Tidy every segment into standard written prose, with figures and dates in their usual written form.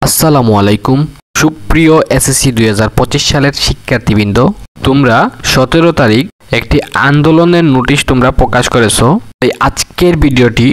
আসসালামু আলাইকুম সুপ্রিয় এসএসসি 2025 সালের শিক্ষার্থীবৃন্দ, তোমরা 17 তারিখ একটি আন্দোলনের নোটিশ তোমরা প্রকাশ করেছো। তাই আজকের ভিডিওটি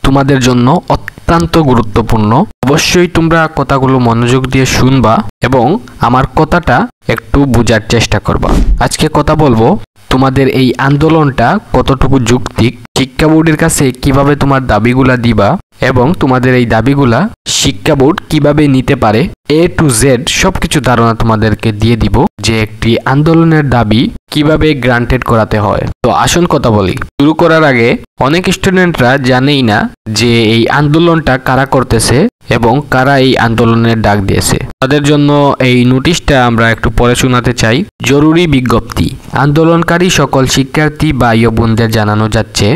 তোমাদের জন্য অত্যন্ত গুরুত্বপূর্ণ। অবশ্যই তোমরা কথাগুলো মনোযোগ দিয়ে শুনবা এবং আমার কথাটা একটু বোঝার চেষ্টা করবা। আজকে কথা বলবো তোমাদের এই আন্দোলনটা কতটুকু যৌক্তিক, শিক্ষা বোর্ডের কাছে কিভাবে তোমার দাবিগুলা দিবা এবং তোমাদের এই দাবিগুলা শিক্ষা বোর্ড কিভাবে নিতে পারে, A to Z সবকিছু ধারণা তোমাদেরকে দিয়ে দিব যে একটি আন্দোলনের দাবি কিভাবে গ্রান্টেড করাতে হয়। তো আসুন কথা বলি। শুরু করার আগে অনেক স্টুডেন্টরা জানেই না যে এই আন্দোলনটা কারা করতেছে এবং কারা এই আন্দোলনের ডাক দিয়েছে। তাদের জন্য এই নোটিশটা আমরা একটু পড়ে শোনাতে চাই। জরুরি বিজ্ঞপ্তি। আন্দোলনকারী সকল শিক্ষার্থী ভাই ও বোনদের জানানো যাচ্ছে,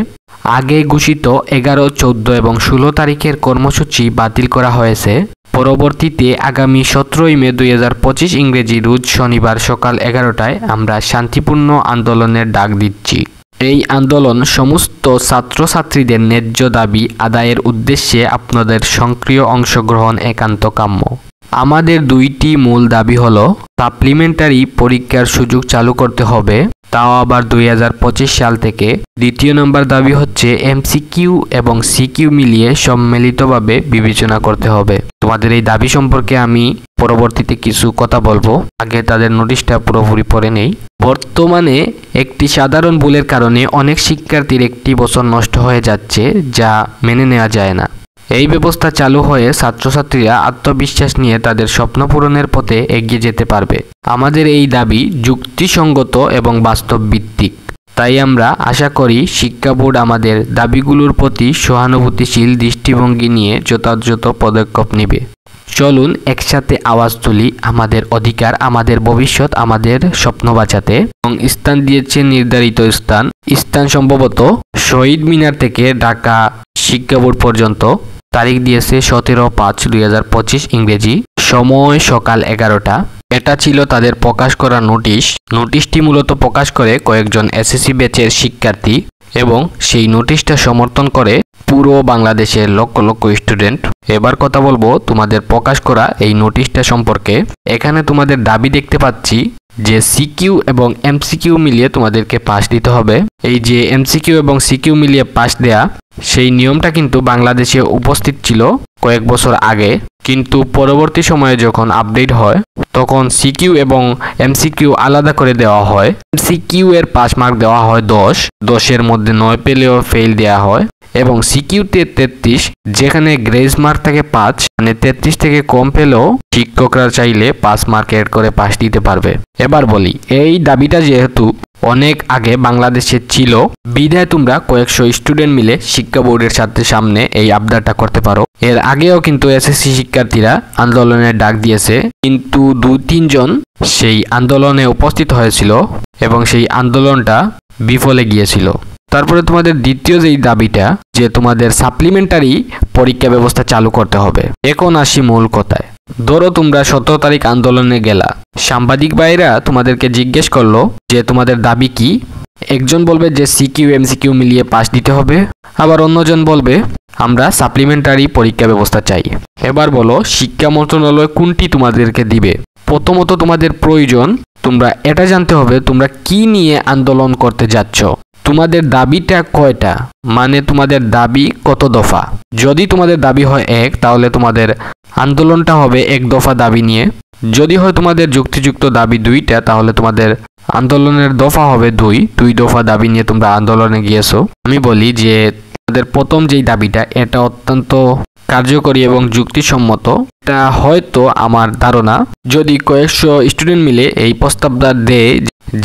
আগে ঘোষিত 11, 14 এবং 16 তারিখের কর্মসূচি বাতিল করা হয়েছে। পরবর্তীতে আগামী 17 মে 2025 ইংরেজি রোজ শনিবার সকাল 11টায় আমরা শান্তিপূর্ণ আন্দোলনের ডাক দিচ্ছি। এই আন্দোলন সমস্ত ছাত্রছাত্রীদের ন্যায্য দাবি আদায়ের উদ্দেশ্যে আপনাদের সক্রিয় অংশগ্রহণ একান্ত কাম্য। আমাদের দুইটি মূল দাবি হলো, সাপ্লিমেন্টারি পরীক্ষার সুযোগ চালু করতে হবে, তাও আবার 2025 সাল থেকে। দ্বিতীয় নম্বর দাবি হচ্ছে এমসিকিউ এবং সিকিউ মিলিয়ে সম্মিলিতভাবে বিবেচনা করতে হবে। তোমাদের এই দাবি সম্পর্কে আমি পরবর্তীতে কিছু কথা বলবো, আগে তাদের নোটিশটা পুরোপুরি পড়ে নেই। বর্তমানে একটি সাধারণ ভুলের কারণে অনেক শিক্ষার্থীর একটি বছর নষ্ট হয়ে যাচ্ছে, যা মেনে নেওয়া যায় না। এই ব্যবস্থা চালু হয়ে ছাত্রছাত্রীরা আত্মবিশ্বাস নিয়ে তাদের স্বপ্ন পূরণের পথে এগিয়ে যেতে পারবে। আমাদের এই দাবি যুক্তিসঙ্গত এবং বাস্তব ভিত্তিক। তাই আমরা আশা করি শিক্ষা বোর্ড আমাদের দাবিগুলোর প্রতি সহানুভূতিশীল দৃষ্টিভঙ্গি নিয়ে যথাযথ পদক্ষেপ নেবে। চলুন একসাথে আওয়াজ তুলি, আমাদের অধিকার, আমাদের ভবিষ্যৎ, আমাদের স্বপ্ন বাঁচাতে। এবং স্থান দিয়েছে নির্ধারিত স্থান সম্ভবত শহীদ মিনার থেকে ঢাকা শিক্ষা বোর্ড পর্যন্ত। তারিখ দিয়েছে 17/5/2025 ইংরেজি, সময় সকাল 11টা। এটা ছিল তাদের প্রকাশ করা নোটিশ। নোটিশটি মূলত প্রকাশ করে কয়েকজন এসএসসি ব্যাচের শিক্ষার্থী এবং সেই নোটিশটা সমর্থন করে পুরো বাংলাদেশের লক্ষ লক্ষ স্টুডেন্ট। এবার কথা বলবো তোমাদের প্রকাশ করা এই নোটিশটা সম্পর্কে। এখানে তোমাদের দাবি দেখতে পাচ্ছি যে সিকিউ এবং এমসিকিউ মিলিয়ে তোমাদেরকে পাস দিতে হবে। এই যে এমসিকিউ এবং সিকিউ মিলিয়ে পাস দেয়া, সেই নিয়মটা কিন্তু বাংলাদেশে উপস্থিত ছিল কয়েক বছর আগে, কিন্তু পরবর্তী সময়ে যখন আপডেট হয় তখন সিকিউ এবং এমসিকিউ আলাদা করে দেওয়া হয়। এমসিকিউ এর পাস মার্ক দেওয়া হয় 10-এর মধ্যে 9 পেলেও ফেল দেওয়া হয়, এবং সিকিউতে 33, যেখানে গ্রেস মার্ক থাকে 5, মানে 33 থেকে কম পেলেও শিক্ষকরা চাইলে 5 মার্ক এড করে পাস দিতে পারবে। এবার বলি, এই দাবিটা যেহেতু অনেক আগে বাংলাদেশে ছিল, বিধায় তোমরা কয়েকশো স্টুডেন্ট মিলে শিক্ষা বোর্ডের সামনে এই আবদারটা করতে পারো। এর আগেও কিন্তু এসএসসি শিক্ষার্থীরা আন্দোলনের ডাক দিয়েছে, কিন্তু 2-3 জন সেই আন্দোলনে উপস্থিত হয়েছিল এবং সেই আন্দোলনটা বিফলে গিয়েছিল। তারপরে তোমাদের দ্বিতীয় যেই দাবিটা, যে তোমাদের সাপ্লিমেন্টারি পরীক্ষা ব্যবস্থা চালু করতে হবে। এখন আসি মূল কথায়। ধরো তোমরা 17 তারিখ আন্দোলনে গেলা, সাংবাদিক ভাইরা তোমাদেরকে জিজ্ঞেস করলো যে তোমাদের দাবি কি। একজন বলবে যে সিকিউ এমসিকিউ মিলিয়ে পাস দিতে হবে, আবার অন্যজন বলবে আমরা সাপ্লিমেন্টারি পরীক্ষা ব্যবস্থা চাই। এবার বলো শিক্ষা মন্ত্রণালয় কোনটি তোমাদেরকে দিবে? প্রথমত তোমাদের প্রয়োজন, তোমরা এটা জানতে হবে তোমরা কি নিয়ে আন্দোলন করতে যাচ্ছ, তোমাদের দাবিটা কয়টা, মানে তোমাদের দাবি কত দফা। যদি তোমাদের দাবি হয় 1, তাহলে তোমাদের আন্দোলনটা হবে 1 দফা দাবি নিয়ে। যদি হয় তোমাদের যুক্তিযুক্ত দাবি 2টা, তাহলে তোমাদের আন্দোলনের দফা হবে 2 দফা দাবি নিয়ে তোমরা আন্দোলনে গিয়েছো। আমি বলি যে তোমাদের প্রথম যেই দাবিটা, এটা অত্যন্ত কার্যকরী এবং যুক্তিসম্মত। এটা হয়তো আমার ধারণা যদি কয়েকশো স্টুডেন্ট মিলে এই প্রস্তাবটা দেয়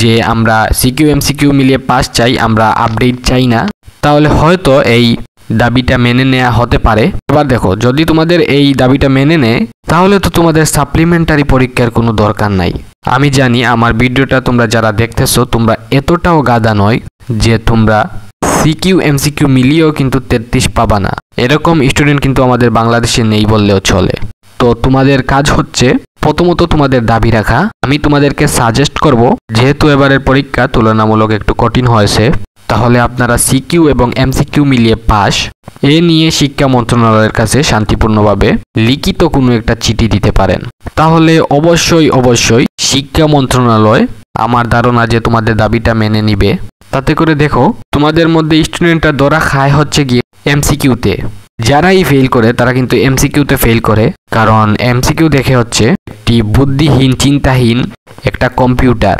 যে আমরা সিকিউ এমসিকিউ মিলিয়ে পাস চাই, আমরা আপডেট চাই না, তাহলে হয়তো এই দাবিটা মেনে নেওয়া হতে পারে। এবার দেখো, যদি তোমাদের এই দাবিটা মেনে নেয়, তাহলে তো তোমাদের সাপ্লিমেন্টারি পরীক্ষার কোনো দরকার নাই। আমি জানি আমার ভিডিওটা তোমরা যারা দেখতেছো তোমরা এতটাও গাধা নয় যে তোমরা সিকিউ এমসিকিউ মিলিয়েও কিন্তু 33 পাবা না। এরকম স্টুডেন্ট কিন্তু আমাদের বাংলাদেশে নেই বললেও চলে। তো তোমাদের কাজ হচ্ছে প্রথমত তোমাদের দাবি রাখা। আমি তোমাদেরকে সাজেস্ট করব, যেহেতু এবারের পরীক্ষা তুলনামূলক একটু কঠিন হয়েছে, তাহলে আপনারা সিকিউ এবং এমসিকিউ মিলিয়ে পাস, এ নিয়ে শিক্ষা মন্ত্রণালয়ের কাছে শান্তিপূর্ণভাবে লিখিত কোনো একটা চিঠি দিতে পারেন। তাহলে অবশ্যই শিক্ষা মন্ত্রণালয় আমার ধারণা যে তোমাদের দাবিটা মেনে নিবে। তাতে করে দেখো তোমাদের মধ্যে স্টুডেন্টরা ধরা খায় হচ্ছে গিয়ে এমসিকিউতে। যারাই ফেল করে তারা কিন্তু এমসিকিউতে ফেল করে, কারণ এমসিকিউ দেখে হচ্ছে একটি বুদ্ধিহীন চিন্তাহীন একটা কম্পিউটার,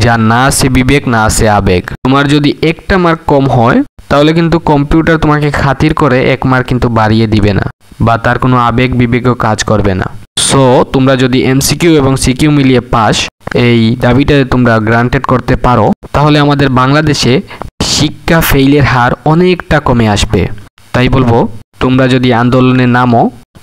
যার না আছে বিবেক না আছে আবেগ। তোমার যদি একটা মার্ক কম হয় তাহলে কিন্তু কম্পিউটার তোমাকে খাতির করে 1 মার্ক কিন্তু বাড়িয়ে দিবে না, বা তার কোনো আবেগ বিবেকও কাজ করবে না। সো তোমরা যদি এমসিকিউ এবং সিকিউ মিলিয়ে পাস এই দাবিটা তোমরা গ্রান্টেড করতে পারো, তাহলে আমাদের বাংলাদেশে শিক্ষা ফেইলের হার অনেকটা কমে আসবে। তাই বলবো তোমরা যদি আন্দোলনে নামো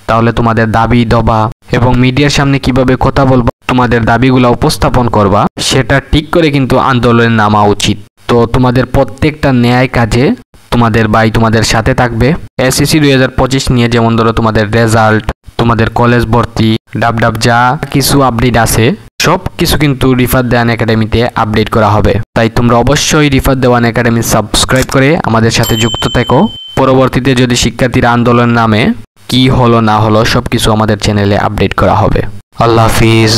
তাহলে তোমাদের দাবি দবা এবং মিডিয়ার সামনে কিভাবে কথা বলবা, তোমাদের দাবিগুলো উপস্থাপন করবা, সেটা ঠিক করে কিন্তু আন্দোলনে নামা উচিত। তো তোমাদের প্রত্যেকটা ন্যায় কাজে তোমাদের ভাই তোমাদের সাথে থাকবে। এসএসসি 2025 নিয়ে যেমন ধরো তোমাদের রেজাল্ট, তোমাদের কলেজ ভর্তি, ডাব যা কিছু আপডেট আছে সব কিছু কিন্তু রিফাত দেওয়ান একাডেমিতে আপডেট করা হবে। তাই তোমরা অবশ্যই রিফাত দেওয়ান একাডেমি সাবস্ক্রাইব করে আমাদের সাথে যুক্ত থেকো। পরবর্তীতে যদি শিক্ষার্থীরা আন্দোলন নামে কি হলো না হলো সবকিছু আমাদের চ্যানেলে আপডেট করা হবে। আল্লাহ হাফিজ।